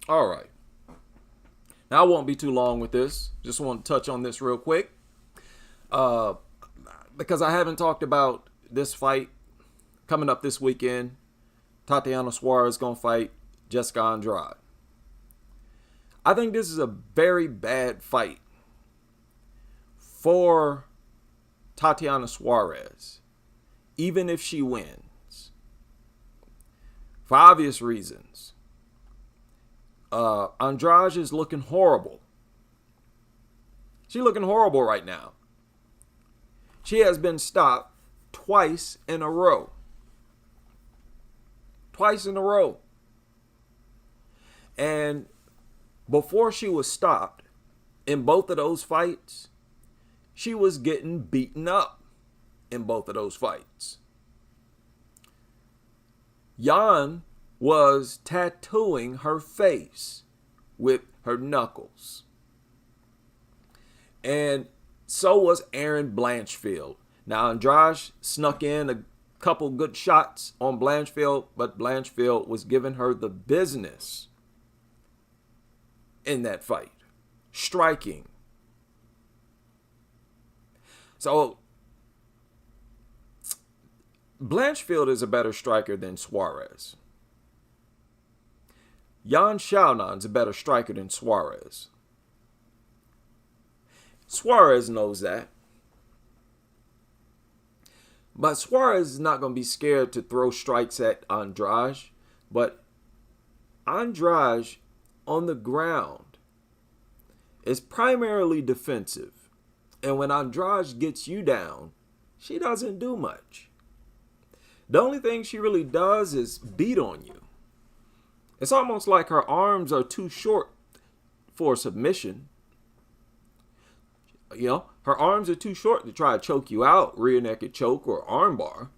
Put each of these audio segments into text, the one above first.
All right. Now, I won't be too long with this. Just want to touch on this real quick. Uh, because I haven't talked about this fight coming up this weekend. Tatiana Suarez is going to fight Jessica Andrade. I think this is a very bad fight for Tatiana Suarez, even if she wins, for obvious reasons. Andrade is looking horrible. She's looking horrible right now. She has been stopped twice in a row. Twice in a row. And before she was stopped in both of those fights, she was getting beaten up in both of those fights. Jan was tattooing her face with her knuckles. And so was Aaron Blanchfield. Now, Andrade snuck in a couple good shots on Blanchfield, but Blanchfield was giving her the business in that fight, striking. So, Blanchfield is a better striker than Suarez. Jan Xiaonan's a better striker than Suarez. Suarez knows that. But Suarez is not going to be scared to throw strikes at Andrade. But Andrade on the ground is primarily defensive. And when Andrade gets you down, she doesn't do much. The only thing she really does is beat on you. It's almost like her arms are too short for submission. You know, her arms are too short to try to choke you out, rear naked choke or armbar.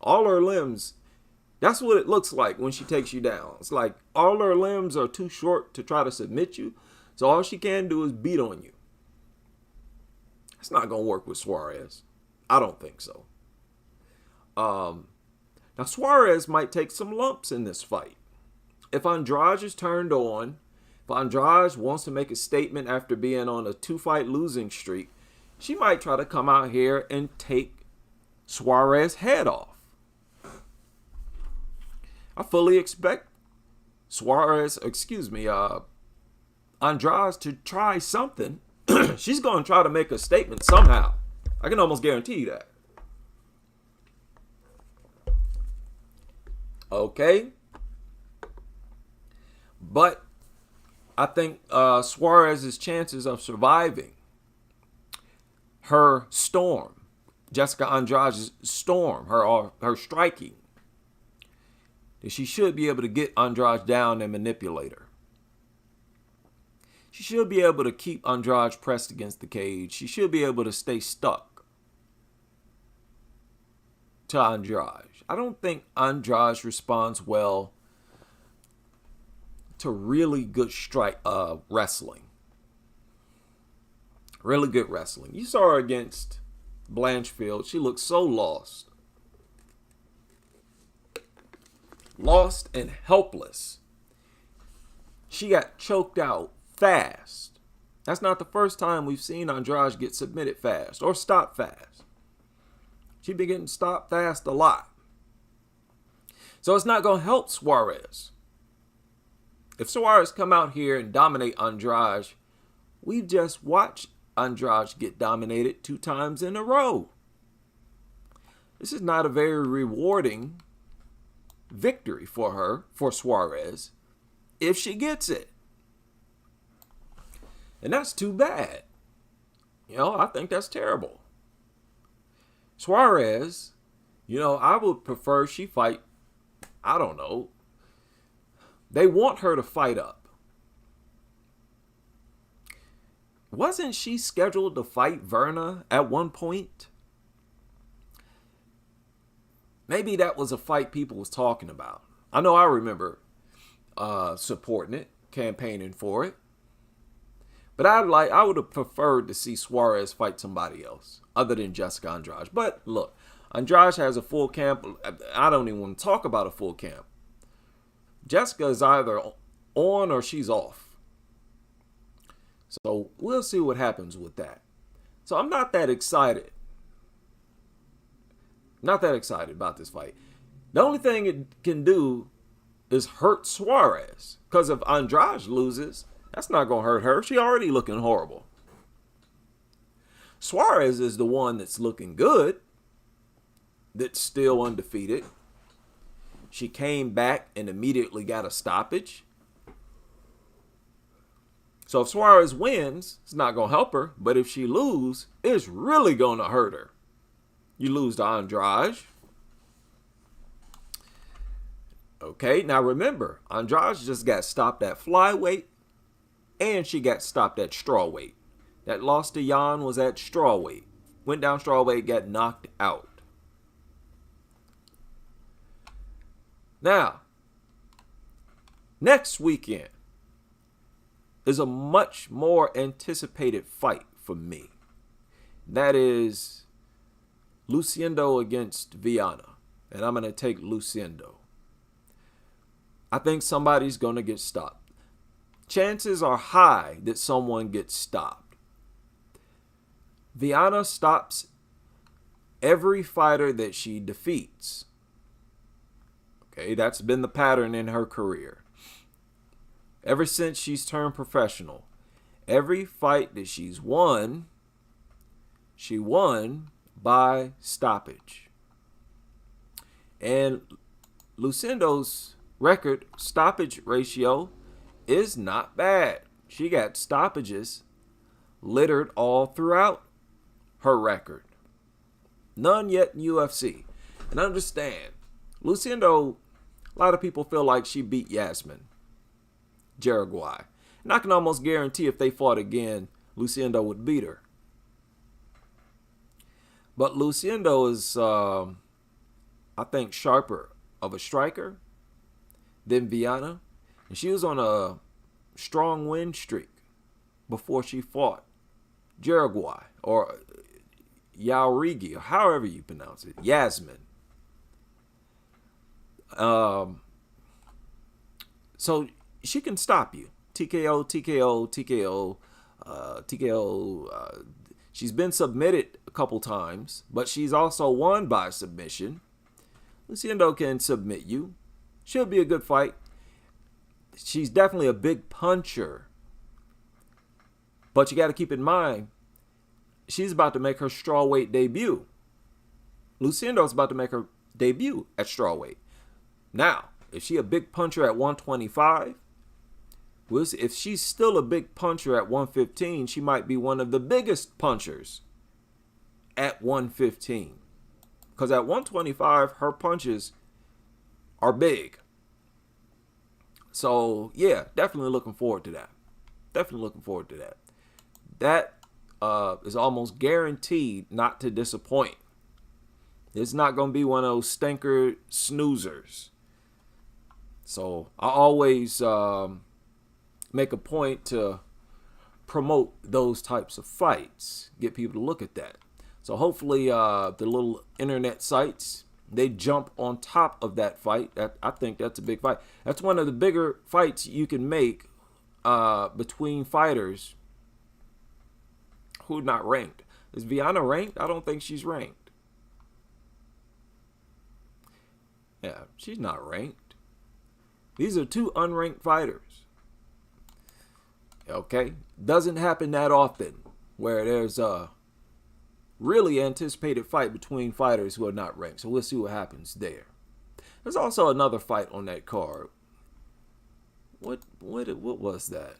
All her limbs, that's what it looks like when she takes you down. It's like all her limbs are too short to try to submit you. So all she can do is beat on you. It's not going to work with Suarez. I don't think so. Now, Suarez might take some lumps in this fight. If Andrade is turned on, if Andrade wants to make a statement after being on a 2-fight losing streak, she might try to come out here and take Suarez's head off. I fully expect Andrade to try something. She's going to try to make a statement somehow. I can almost guarantee you that. Okay. But I think Suarez's chances of surviving her storm, Jessica Andrade's storm, her striking, that she should be able to get Andrade down and manipulate her. She should be able to keep Andrade pressed against the cage. She should be able to stay stuck to Andrade. I don't think Andrade responds well to really good wrestling. Really good wrestling. You saw her against Blanchfield. She looked so lost. Lost and helpless. She got choked out fast. That's not the first time we've seen Andrade get submitted fast or stopped fast. She's been getting stopped fast a lot. So it's not going to help Suarez. If Suarez come out here and dominate Andrade, we've just watched Andrade get dominated 2 times in a row. This is not a very rewarding victory for her, for Suarez, if she gets it. And that's too bad. You know, I think that's terrible. Suarez, you know, I would prefer she fight, I don't know. They want her to fight up. Wasn't she scheduled to fight Verna at one point? Maybe that was a fight people was talking about. I know I remember supporting it, campaigning for it. But I would have preferred to see Suarez fight somebody else other than Jessica Andrade. But look, Andrade has a full camp. I don't even want to talk about a full camp. Jessica is either on or she's off. So we'll see what happens with that. So I'm not that excited. Not that excited about this fight. The only thing it can do is hurt Suarez. Because if Andrade loses, that's not going to hurt her. She already looking horrible. Suarez is the one that's looking good. That's still undefeated. She came back and immediately got a stoppage. So if Suarez wins, it's not going to help her. But if she loses, it's really going to hurt her. You lose to Andrade. Okay, now remember, Andrade just got stopped at flyweight and she got stopped at strawweight. That loss to Jan was at strawweight. Went down strawweight, got knocked out. Now, next weekend is a much more anticipated fight for me. That is Luciendo against Viana. And I'm going to take Luciendo. I think somebody's going to get stopped. Chances are high that someone gets stopped. Viana stops every fighter that she defeats. Okay, that's been the pattern in her career. Ever since she's turned professional, every fight that she's won, she won by stoppage. And Lucendo's record stoppage ratio is not bad. She got stoppages littered all throughout her record. None yet in UFC. And understand, Luciendo, a lot of people feel like she beat Yasmin Jaraguay. And I can almost guarantee if they fought again, Luciendo would beat her. But Luciendo is, I think, sharper of a striker than Viana. And she was on a strong win streak before she fought Jaraguay or Yaurigi, or however you pronounce it, Yasmin. So she can stop you. TKO, TKO, TKO, TKO. She's been submitted a couple times, but she's also won by submission. Luciendo can submit you. Should be a good fight. She's definitely a big puncher. But you got to keep in mind, she's about to make her strawweight debut. Luciendo's about to make her debut at strawweight. Now, if she's a big puncher at 125, if she's still a big puncher at 115, she might be one of the biggest punchers at 115. Because at 125, her punches are big. So, yeah, definitely looking forward to that. Definitely looking forward to that. That is almost guaranteed not to disappoint. It's not going to be one of those stinker snoozers. So, I always make a point to promote those types of fights. Get people to look at that. So, hopefully, the little internet sites, they jump on top of that fight. I think that's a big fight. That's one of the bigger fights you can make between fighters who are not ranked. Is Viana ranked? I don't think she's ranked. Yeah, she's not ranked. These are two unranked fighters. Okay? Doesn't happen that often where there's a really anticipated fight between fighters who are not ranked. So we'll see what happens there. There's also another fight on that card. What was that?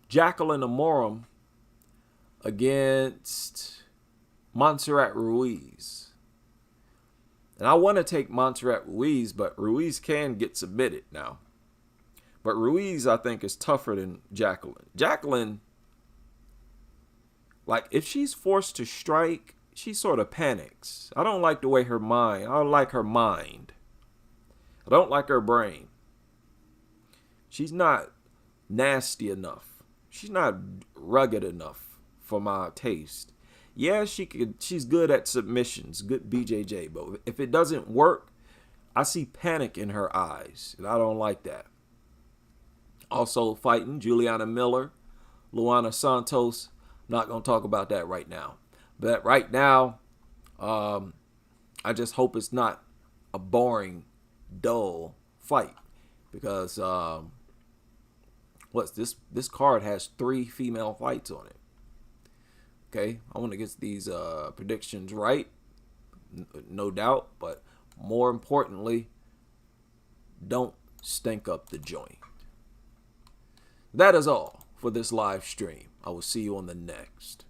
Jacqueline Amorim against Montserrat Ruiz. And I want to take Montserrat Ruiz, but Ruiz can get submitted now. But Ruiz, I think, is tougher than Jacqueline. Jacqueline, like, if she's forced to strike, she sort of panics. I don't like the way her mind. I don't like her mind. I don't like her brain. She's not nasty enough. She's not rugged enough for my taste. Yeah, she's good at submissions, good BJJ, but if it doesn't work, I see panic in her eyes, and I don't like that. Also fighting Juliana Miller, Luana Santos. I'm not going to talk about that right now. But right now, I just hope it's not a boring, dull fight. Because what's this? This card has 3 female fights on it. Okay, I want to get these predictions right, no doubt. But more importantly, don't stink up the joint. That is all for this live stream. I will see you on the next.